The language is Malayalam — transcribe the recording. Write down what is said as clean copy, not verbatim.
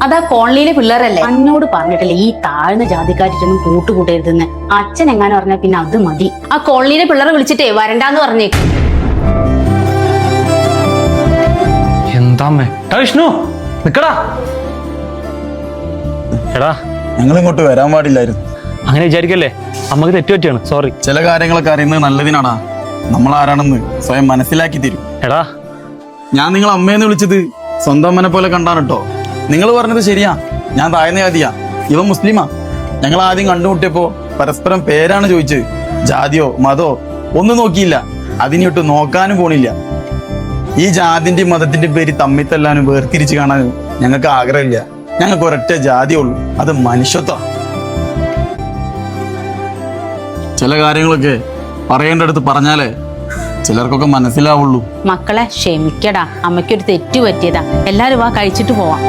അതാ കോളനിയിലെ പിള്ളേരല്ലേ എന്നോട് പറഞ്ഞിട്ടില്ല ഈ താഴ്ന്ന ജാതിക്കാരിട്ടൊന്നും കൂട്ടുകൂട്ടരുതെന്ന്. അച്ഛൻ എങ്ങാനും പറഞ്ഞാൽ പിന്നെ അത് മതി. ആ കോളനിയിലെ പിള്ളേരെ വിളിച്ചിട്ടേ വരണ്ടാന്ന് പറഞ്ഞേക്ക്. എന്താ വിഷ്ണു നിക്കടാ. എടാ ഞങ്ങൾ ഇങ്ങോട്ട് വരാൻ പാടില്ലായിരുന്നു. അങ്ങനെ വിചാരിക്കല്ലേ, അമ്മക്ക് തെറ്റുപറ്റിയാണ്, സോറി. ചില കാര്യങ്ങളൊക്കെ അറിയുന്നത് നല്ലതിനാടാ. നമ്മൾ ആരാണെന്ന് സ്വയം മനസ്സിലാക്കി തരും. എടാ ഞാൻ നിങ്ങൾ അമ്മയെന്ന് വിളിച്ചത് സ്വന്തം അമ്മനെ പോലെ കണ്ടാണ് കേട്ടോ. നിങ്ങൾ പറഞ്ഞത് ശരിയാ, ഞാൻ താഴ്ന്ന ജാതിയാ, ഇവൻ മുസ്ലിമാ. ഞങ്ങൾ ആദ്യം കണ്ടുമുട്ടിയപ്പോ പരസ്പരം പേരാണ് ചോദിച്ചത്, ജാതിയോ മതോ ഒന്നും നോക്കിയില്ല. അതിനിട്ട് നോക്കാനും പോണില്ല. ഈ ജാതിന്റെയും മതത്തിന്റെയും പേര് തമ്മിൽ തല്ലാനും വേർതിരിച്ച് കാണാനും ഞങ്ങൾക്ക് ആഗ്രഹമില്ല. ഞങ്ങൾക്ക് ഒരൊറ്റ ജാതിയേ ഉള്ളൂ, അത് മനുഷ്യത്വം. ചില കാര്യങ്ങളൊക്കെ പറയേണ്ടടുത്ത് പറഞ്ഞാലേ ചിലർക്കൊക്കെ മനസ്സിലാവുള്ളൂ. മക്കളെ ക്ഷമിക്കടാ, അമ്മയ്ക്കൊരു തെറ്റ് പറ്റിയതാ. എല്ലാരും വാ കഴിച്ചിട്ട് പോവാം.